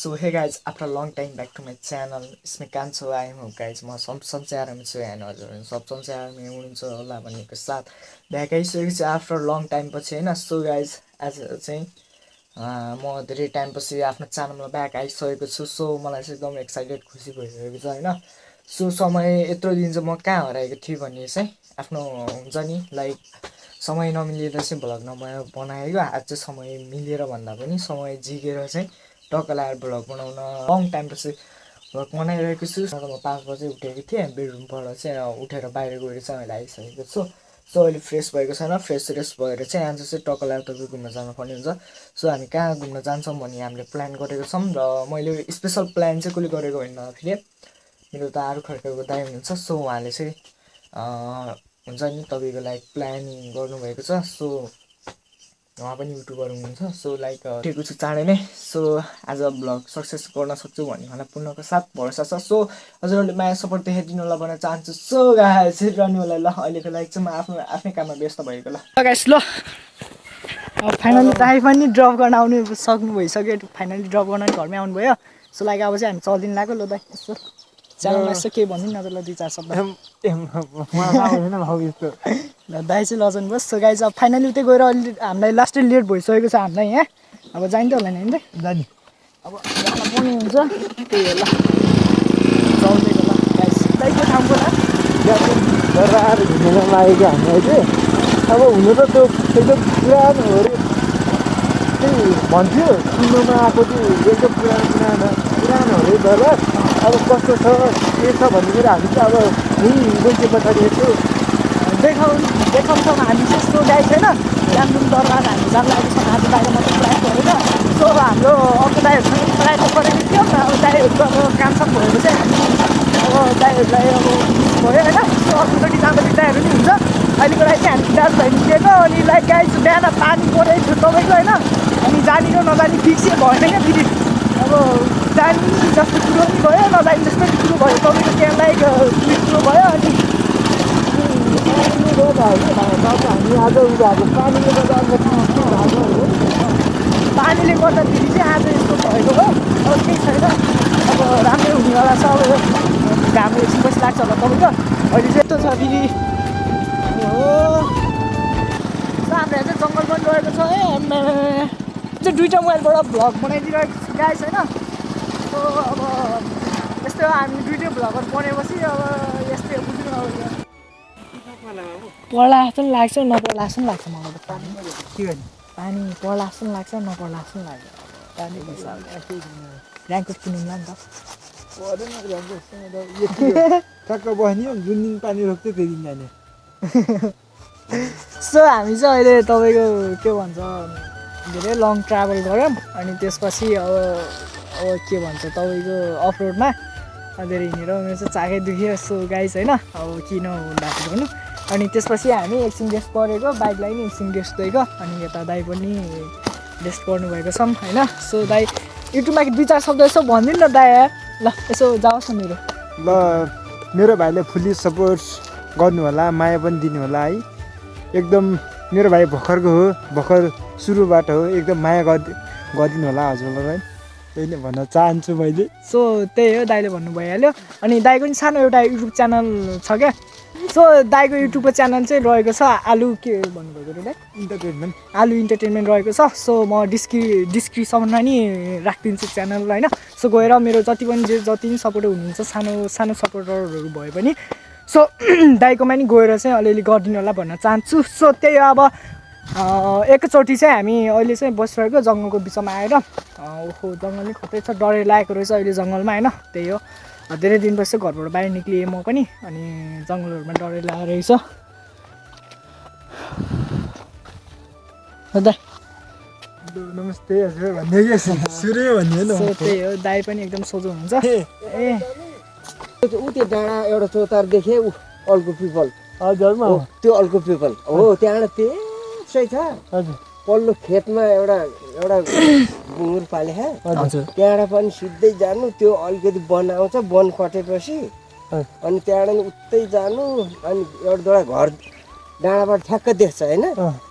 So hey guys, after a long time back to my channel, इसमें कान्छो आएँ हो guys, म संसारमा छु हैन हजुर, सब संसारमा हुनुहुन्छ होला भन्नेको साथ ब्याक आइसकेको छु आफ्टर लङ टाइम पछि हैन। सो गाइज आज चाहिँ म धेरै टाइम पछि आफ्नो च्यानलमा ब्याक आइसकेको छु। सो मलाई चाहिँ एकदम एक्साइटेड खुसी भइरहेको छ हैन। सो समय यत्रो दिन चाहिँ म कहाँ हराएको थिएँ भन्ने चाहिँ आफ्नो हुन्छ नि लाइक समय नमिलेर चाहिँ भ्लग बनाएको। आज चाहिँ समय मिलेर भन्दा पनि समय जिगेर चाहिँ टक्क लगाएर भ्लग बनाउन लङ टाइम पछि भ्लग बनाइरहेको छु। म 5 बजे उठेको थिएँ, बेडरुमबाट चाहिँ उठेर बाहिर गएर चाहिँ अहिले आइसकेको छु। सो अहिले फ्रेस भएको छैन, फ्रेस भएर चाहिँ आज चाहिँ टक्क लगाएर तपाईँ घुम्न जानुपर्ने हुन्छ। सो हामी कहाँ घुम्न जान्छौँ भन्ने हामीले प्लान गरेको छौँ र मैले स्पेसल प्लान चाहिँ कसले गरेको भन्दाखेरि मेरो त आरू खड्काको दाइ हुनुहुन्छ। सो उहाँले चाहिँ हुन्छ नि तपाईँको लाइक प्लानिङ गर्नुभएको छ। सो उहाँ पनि युट्युबर हुनुहुन्छ। सो लाइक उठेको छु चाँडै नै। सो आज भ्लग सक्सेस गर्न सक्छु भन्ने मलाई पूर्णको साथ भरोसा छ। सो हजुरहरूले माया सपोर्ट देखाइदिनु होला भन्न चाहन्छु। सो गाइस रहनु होला ल, अहिलेको लागि चाहिँ म आफ्नै काममा व्यस्त भएको ल गाइस ल। अब फाइनली दाइ पनि ड्रप गर्न आउनु सक्नु भइसक्यो, फाइनली ड्रप गर्न घरमै आउनुभयो। सो लाइक अब चाहिँ हामी चलिदिनु लाग्यो ल दाइ। यसो च्यानलमा यसो केही भनिदिनु न त ल, 2-4 शब्द। ल दाइ चाहिँ लजन बस। सो गाइस अब फाइनली उतै गएर अलि हामीलाई लास्टै लेट भइसकेको छ हामीलाई यहाँ। अब जान्छ होला नि होइन जाने, अब जान पर्ने हुन्छ त्यही हो ल। चल्दै होला गाइस, दाइको ठाउँको ल गरेर घुमेर लागेको हामीलाई चाहिँ अब हुनु त त्यो एकदम पुरानो हो अरे, त्यही भन्थ्यो सुन्नुमा आएको चाहिँ एकदम पुरानो हो अरे जग्गा। अब कस्तो छ के छ भन्ने कुरा हामी चाहिँ अब यहीँ गइसके पछाडि यसो देखाउँछौँ हामी चाहिँ। सो गाइस होइन याङदुङ दरबार हामी जान लागेको छौँ आज बाहिर मात्रै फ्लाइट गरेर। सो हाम्रो अर्को दाइहरूसँग फ्लाइट गरेको थियौँ र अब दाइहरूको अब कामसाम भएको चाहिँ अब दाइहरूलाई अब भयो होइन। सो अर्कोचोटि जाँदाखेरि दाइहरू नि हुन्छ। अहिलेको लागि चाहिँ हामी दाजुभाइ निस्केको। अनि लाइक गाइस बिहान पानी परेको थियो तपाईँको होइन, अनि जाने र नजाने फिक्सै भएन क्या फेरि। अब जाने जस्तो कुरो पनि भयो, नजाने जस्तो कुरो भयो तपाईँको त्यहाँ लाइक कुरो भयो। अनि हामी आज उनीहरूको पानीले गर्दा पानीले गर्दाखेरि चाहिँ आज यस्तो भएको हो। अब केही छैन, अब राम्रै हुनेवाला छ। अब घाम एकछिन पछि लाग्छ होला तपाईँको। अहिले चाहिँ यस्तो छ फेरि हो। हाम्रो चाहिँ जङ्गल पनि रहेको छ है। चाहिँ 2टा मोबाइलबाट भ्लग बनाइदिइरहेको छु गाइस होइन। सो अब यस्तो हामी 2टै भ्लगहरू बनेपछि अब यस्तै बुझ्नु अब पर्ला जस्तो पनि लाग्छ नपर्ला जस्तो पनि लाग्छ मलाई त। पानी पर्ला जस्तो पनि लाग्छ नपर्ला जस्तो पनि लाग्छ। पानी पैसा ऱ्याङ्क किनौँला नि त ठ्याक्क बस्ने जुन दिन पानी रोक्थ्यो त्यो दिन जाने। सो हामी चाहिँ अहिले तपाईँको के भन्छ धेरै लङ ट्राभल गऱ्यौँ। अनि त्यसपछि अब के भन्छ तपाईँको अफ रोडमा धेरै हिँडेर मेरो चाहिँ चाकै दुख्यो। सो गाइस होइन अब किन हुँदाखेरि भन्नु। अनि त्यसपछि हामी एकछिन रेस्ट गरेको, बाइकलाई नि एकछिन रेस्ट दिएको। अनि यता दाइ पनि रेस्ट गर्नुभएको छौँ होइन। सो दाइ युट्युबमा 2-4 शब्द यसो भनिदिनु न दाइ ल, यसो जाओस् न मेरो ल। मेरो भाइले फुल्ली सपोर्ट गर्नु होला, माया पनि दिनु होला है। एकदम मेरो भाइ भर्खरको हो, भर्खर सुरुबाट हो, एकदम माया गरिदिनु होला हजुरलाई, त्यही नै भन्न चाहन्छु मैले। सो त्यही हो दाइले भन्नु भइहाल्यो। अनि दाइको पनि सानो एउटा युट्युब च्यानल छ क्या। सो दाइको युट्युबको च्यानल चाहिँ रहेको छ आलु के भन्नुभएको रे दाइ, आलु इन्टरटेनमेन्ट रहेको छ। सो म डिस्क्रिप्सनमा नि राखिदिन्छु च्यानल होइन। सो गएर मेरो जति पनि सपोर्टर हुनुहुन्छ, सानो सपोर्टरहरू भए पनि सो दाइकोमा नि गएर चाहिँ अलिअलि गरिदिनु होला भन्न चाहन्छु। सो त्यही हो। अब एकैचोटि चाहिँ हामी अहिले चाहिँ बसिरहेको जङ्गलको बिचमा आएर ओहो जङ्गल नै खतरै छ, डरै लागेको रहेछ अहिले जङ्गलमा होइन। त्यही हो, धेरै दिनपछि घरबाट बाहिर निक्लिएँ म पनि। अनि जङ्गलहरूमा डरै लागेको रहेछ। दाइ नमस्ते हजुर भन्ने के सुरु भन्ने हो। सो त्यही हो, दाइ पनि एकदम सोझो हुन्छ। ए ऊ त्यो डाँडा एउटा चौतार देखेँ, ऊ अल्को पिपल हजुर त्यो अल्को पिपल हो। त्यहाँबाट त्यसै छ हजुर पल्लो खेतमा एउटा बुङ्गुर पाले हजुर। त्यहाँबाट पनि सिधै जानु, त्यो अलिकति वन आउँछ, वन कटेपछि अनि त्यहाँबाट उतै जानु। अनि एउटा घर डाँडाबाट ठ्याक्क देख्छ होइन,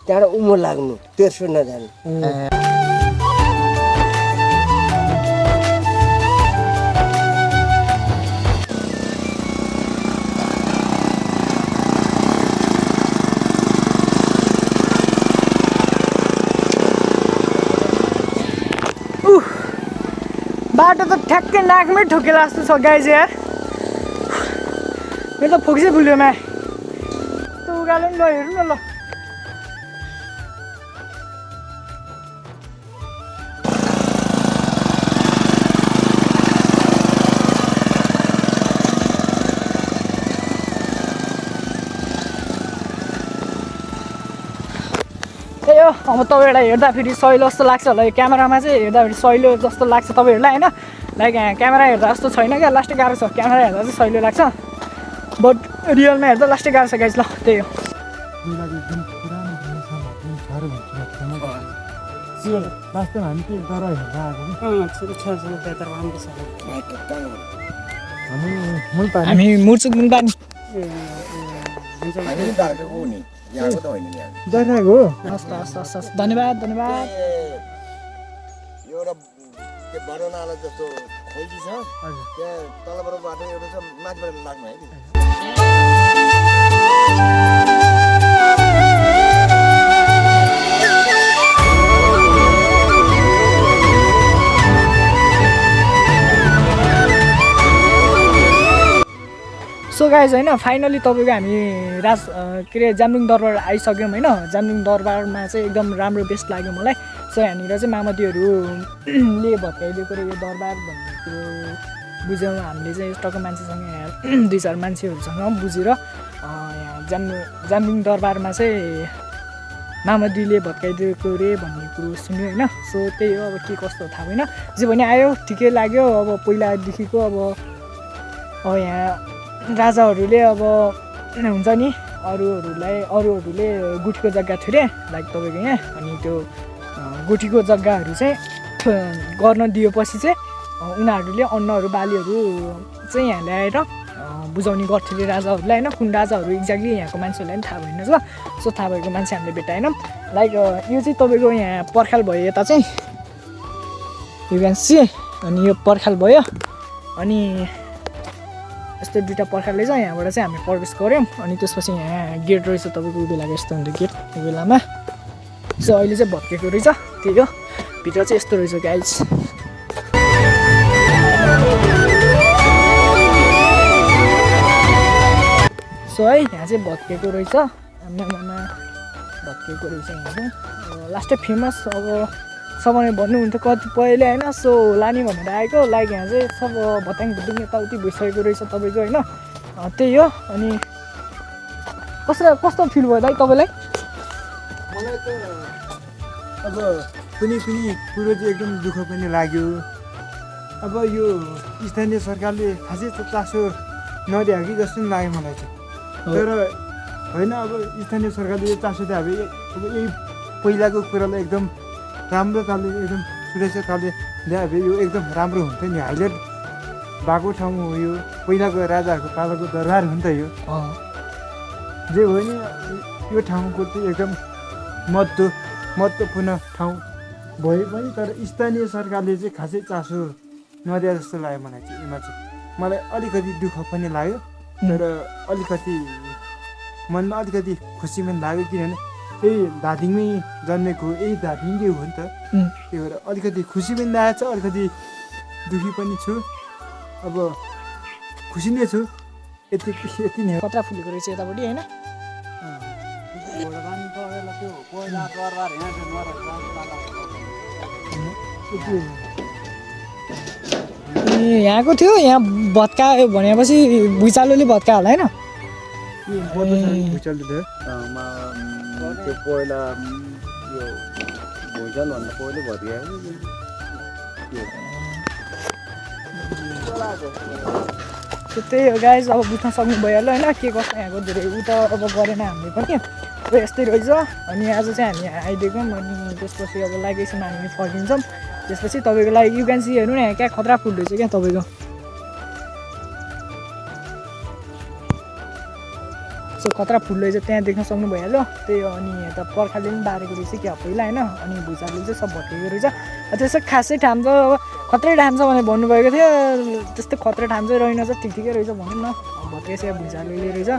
त्यहाँबाट उमो लाग्नु, तेर्सो नजानु। बाटो त ठ्याक्कै नाकमै ठोकेला जस्तो छ गाइज यार मेरो त फोक्सै फुल्यो मा त उकालो नि ल हेरौँ न ल त्यही हो अब तपाईँहरूलाई हेर्दाखेरि सहिलो जस्तो लाग्छ होला यो क्यामेरामा चाहिँ हेर्दाखेरि सहिलो जस्तो लाग्छ तपाईँहरूलाई होइन लाइक क्यामेरा हेर्दा जस्तो छैन क्या लास्टै गाह्रो छ क्यामेरा हेर्दा चाहिँ सहिलो लाग्छ बट रियलमा हेर्दा लास्टै गाह्रो छ गाइज ल त्यही हो वास्तवमा हामी के तर हेर्दा आएको हामी मुर्चुक मुलपानी गइरहेको हो हस् हस् हस् हस् धन्यवाद धन्यवाद एउटा त्यो बडोनाला जस्तो खोल्टी छ त्यहाँ तलबाट बाटो एउटा छ माथिबाट लाग्नु है सो गाइज होइन फाइनली तपाईँको हामी के अरे जामलिङ दरबार आइसक्यौँ होइन जामलिङ दरबारमा चाहिँ एकदम राम्रो बेस्ट लाग्यो मलाई सो यहाँनिर चाहिँ मामतीहरूले भत्काइदिएको यो दरबार भन्ने कुरो बुझ्यौँ हामीले चाहिँ टक्क मान्छेसँग यहाँ 2-4 मान्छेहरूसँग बुझेर यहाँ जामलिङ दरबारमा चाहिँ मामतीले भत्काइदिएको रे भन्ने कुरो सुन्यो होइन सो त्यही हो अब के कस्तो थाहा भएन जे पनि आयो ठिकै लाग्यो अब पहिलादेखिको अब यहाँ राजाहरूले अब हुन्छ नि अरूहरूले गुठीको जग्गा थियो अरे लाइक तपाईँको यहाँ अनि त्यो गुठीको जग्गाहरू चाहिँ गर्न दिएपछि चाहिँ उनीहरूले अन्नहरू बालीहरू चाहिँ यहाँ ल्याएर बुझाउने गर्थ्यो अरे राजाहरूलाई होइन कुन राजाहरू एक्ज्याक्टली यहाँको मान्छेहरूलाई पनि थाहा भएन छ सो थाहा भएको मान्छे हामीले भेटाएनौँ लाइक यो चाहिँ तपाईँको यहाँ पर्खाल भयो यता चाहिँ यु क्यान सी अनि यो पर्खाल भयो अनि यस्तो 2टा पर्खालले चाहिँ यहाँबाट चाहिँ हामी प्रवेश गऱ्यौँ अनि त्यसपछि यहाँ गेट रहेछ तपाईँको यो बेलाको यस्तो हुन्थ्यो गेट यो बेलामा सो अहिले चाहिँ भत्केको रहेछ त्यही हो भित्र चाहिँ यस्तो रहेछ गाइज सो है यहाँ चाहिँ भत्केको रहेछ आमामा भत्केको रहेछ यहाँ चाहिँ लास्टै फेमस अब सबैले भन्नुहुन्थ्यो कतिपयले होइन सो होला नि भनेर आएको लाइक यहाँ चाहिँ सब भत्याङ भुत्याङ यताउति भइसकेको रहेछ तपाईँको होइन त्यही हो अनि कस्तो फिल भयो दाइ तपाईँलाई मलाई त अब कुनै कुरो चाहिँ एकदम दुःख पनि लाग्यो अब यो स्थानीय सरकारले खासै चासो नदियो कि जस्तो पनि लाग्यो मलाई चाहिँ तर होइन अब स्थानीय सरकारले यो चासो दियो अब यही पहिलाको कुरालाई एकदम राम्रो खाले एकदम सुरक्षित खाले ल्याए भए यो एकदम राम्रो हुन्थ्यो नि हाइलाइट भएको ठाउँ हो यो पहिलाको राजाहरूको पालाको दरबार हो नि त यो जे हो नि यो ठाउँको चाहिँ एकदम महत्त्वपूर्ण ठाउँ भए पनि तर स्थानीय सरकारले चाहिँ खासै चासो नदिए जस्तो लाग्यो मलाई चाहिँ यसमा चाहिँ मलाई अलिकति दुःख पनि लाग्यो तर अलिकति मनमा अलिकति खुसी पनि लाग्यो किनभने यही धादिङमै जन्मेको यही धादिङकै हो नि त त्यही भएर अलिकति खुसी पनि लागेको छ अलिकति दुःखी पनि छु अब खुसी नै छु यति नै कत्रा फुलेको रहेछ यतापट्टि होइन यहाँको थियो यहाँ भत्कायो भनेपछि भुइँचालोले भत्का होला होइन त्यो पहिला यो भुइँचालोभन्दा पहिले भत्कायो त्यही हो गाइज अब बुझ्न सक्नु भइहाल्यो होइन के कस्तो यहाँको धेरै उ त अब गरेन हामीले पनि यस्तै रहेछ अनि आज चाहिँ हामी आइदिएछौँ अनि त्यसपछि अब लागेपछि हामी फर्किन्छौँ त्यसपछि तपाईँको लागि यु क्यान सी हेर्नु न यहाँ क्या खतरा फुल रहेछ क्या तपाईँको सो खतरा फुल रहेछ त्यहाँ देख्न सक्नु भइहाल्यो त्यही हो अनि यता पर्खाले पनि बारेको रहेछ क्या पहिला होइन अनि भुइँचालोले चाहिँ सब भत्केको रहेछ त्यसै खासै ठाम त अब खत्रै ठाम छ भनेर भन्नुभएको थियो त्यस्तै खत्रै ठाम चाहिँ रहेन छ ठिक ठिकै रहेछ भनौँ न भत्केछ भुइँचालोले रहेछ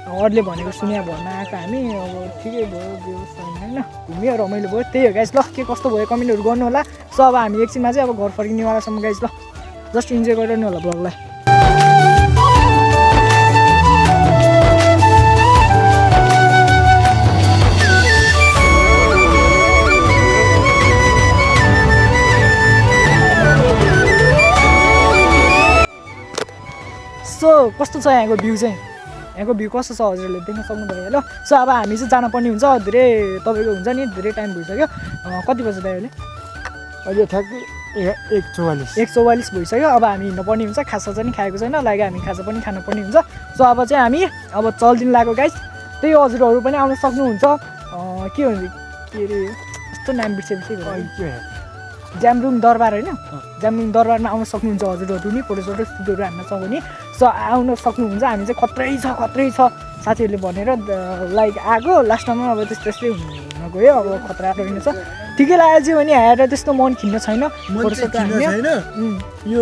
अरूले भनेको सुन्या भन्न आएको हामी अब ठिकै भयो जे होस् होइन घुम्यो रमाइलो भयो त्यही हो गाइस ल के कस्तो भयो कमेन्टहरू गर्नु होला सो अब हामी एकछिनमा चाहिँ अब घर फर्किनेवालासम्म गाइस ल जस्ट इन्जोय गरिरहनु होला ब्लगलाई सो कस्तो छ यहाँको भ्यू चाहिँ यहाँको भ्यू कस्तो छ हजुरहरूले देख्न सक्नुभयो ल सो अब हामी चाहिँ जानुपर्ने हुन्छ धेरै तपाईँको हुन्छ नि धेरै टाइम भइसक्यो कति बज्यो दाइ अहिले अहिले ठ्याक्कै 1:44 1:44 भइसक्यो अब हामी हिँड्नुपर्ने हुन्छ खाजा चाहिँ खाएको छैन लागि हामी खाजा पनि खानुपर्ने हुन्छ सो अब चाहिँ हामी अब चल्दिन लागेको गाइस त्यही हजुरहरू पनि आउन सक्नुहुन्छ के भन्छ के अरे यस्तो नाम बिर्सेपछि ज्यामरुङ दरबार होइन ज्यामरुङ दरबारमा आउन सक्नुहुन्छ हजुरहरू नि फोटोसोटो सुटहरू हान्न छ भने सो आउन सक्नुहुन्छ हामी चाहिँ खत्रै छ साथीहरूले भनेर लाइक आएको लास्टमा अब त्यस्तै हुन गयो अब खतरा रहेनछ ठिकै लागेको चाहिँ भने हेरेर त्यस्तो मन खिन्न छैन फोटोसोटो हान्ने यो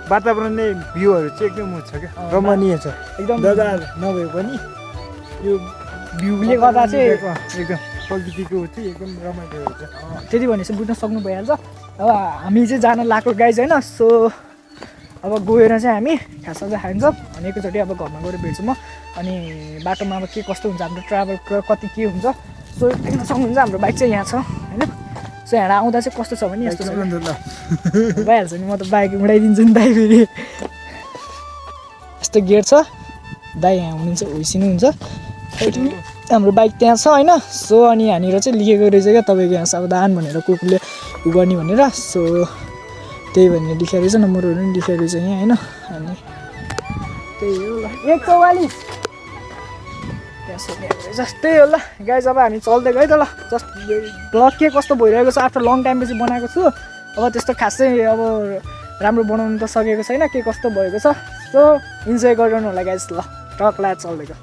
वातावरण नै भ्यूहरू चाहिँ एकदम छ क्या रमणीय छ एकदम जग्गा नभए पनि यो भ्यूले गर्दा चाहिँ एकदम प्रकृतिको चाहिँ एकदम रमाइलो हुन्छ त्यति भनेपछि बुझ्न सक्नु भइहाल्छ अब हामी चाहिँ जान लागेको गाइज होइन सो अब गएर चाहिँ हामी खासा चाहिँ खाइन्छ अनि एकैचोटि अब घरमा गएर भेट्छु म अनि बाटोमा अब के कस्तो हुन्छ हाम्रो ट्राभल कति के हुन्छ सो देख्न सक्नुहुन्छ हाम्रो बाइक चाहिँ यहाँ छ होइन सो यहाँ आउँदा चाहिँ कस्तो छ भने यस्तो भइहाल्छ नि म त बाइक उडाइदिन्छु नि दाइ फेरि यस्तो गेट छ दाइ यहाँ हुनुहुन्छ होइसिनुहुन्छ हाम्रो बाइक त्यहाँ छ होइन सो अनि यहाँनिर चाहिँ लेखेको रहेछ क्या तपाईँको यहाँ सावधान भनेर कुकुरले उ गर्ने भनेर सो त्यही भनेर लेखेको रहेछ नम्बरहरू पनि लेखेको रहेछ यहाँ होइन अनि त्यही हो ल 1:44 त्यहाँ सोधेको रहेछ त्यही हो ल गाइज अब हामी चल्दै गयो त ल जस्ट ब्लग के कस्तो भइरहेको छ आफ्टर लङ टाइमपछि बनाएको छु अब त्यस्तो खासै अब राम्रो बनाउनु त सकेको छैन के कस्तो भएको छ सो इन्जोय गरिरहनु होला गाइज ल टकला चल्दै गयो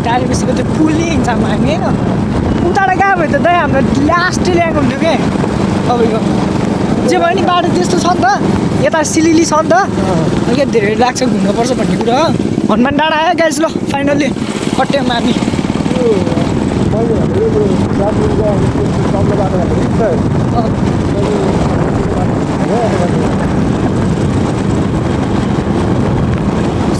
टाढेपछिको त्यो पुलले हिँड्छौँ हामी होइन उताबाट गयो भने त दाइ हाम्रो लास्टै ल्याएको हुन्थ्यो क्या तपाईँको जे भयो नि बाटो त्यस्तो छ नि त यता सिलिली छ नि त अलिकति धेरै लाग्छ घुम्नुपर्छ भन्ने कुरा हो हनुमान डाँडा आयो गाइस ल फाइनल्ली कट्यौँ हामी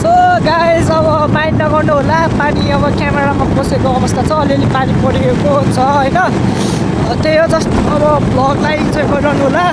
सो गाइस अब माइन्ड नगर्नु होला पानी अब क्यामेरामा पसेको अवस्था छ अलिअलि पानी परेको छ होइन त्यही हो जस्ट अब भ्लगलाई इन्जोय गरिरहनु होला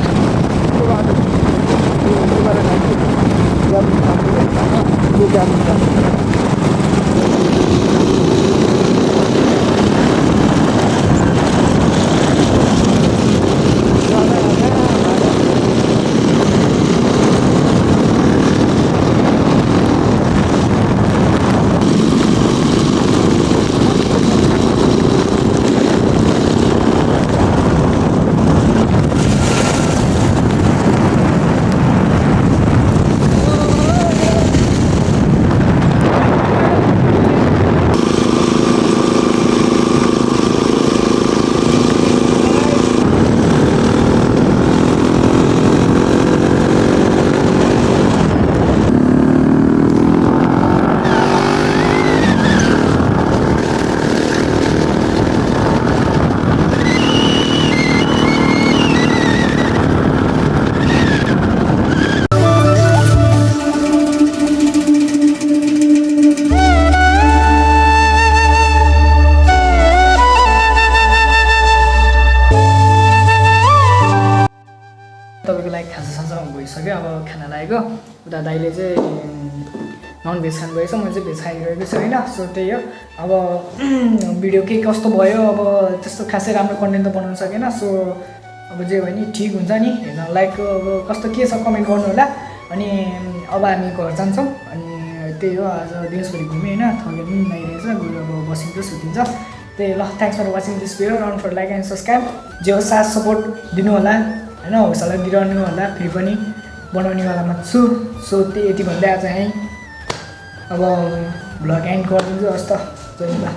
खाजासाजा भइसक्यो अब खाना लागेको उता दाइले चाहिँ नन भेज खानुभएछ म चाहिँ भेज खाइरहेको छु होइन सो त्यही हो अब भिडियो के कस्तो भयो अब त्यस्तो खासै राम्रो कन्टेन्ट त बनाउनु सकेन सो अब जे भयो नि ठिक हुन्छ नि हेर्न लाइक अब कस्तो के छ कमेन्ट गर्नु होला अनि अब हामी घर जान्छौँ अनि त्यही हो आज दिउँसभरि घुमेँ होइन थगेर पनि लागिरहेछ गएर अब बसिन्छ सुतिन्छ त्यही ल thanks for watching this video don't for like and subscribe जे हो साथ सपोर्ट दिनु होला होइन हौसला दिइरहनु होला फेरि पनि बनाउनेवालामा छु सो त्यही यति भन्दै आज यहीँ अब भ्लग एन्ड गरिदिन्छु हस् त जय हिन्द।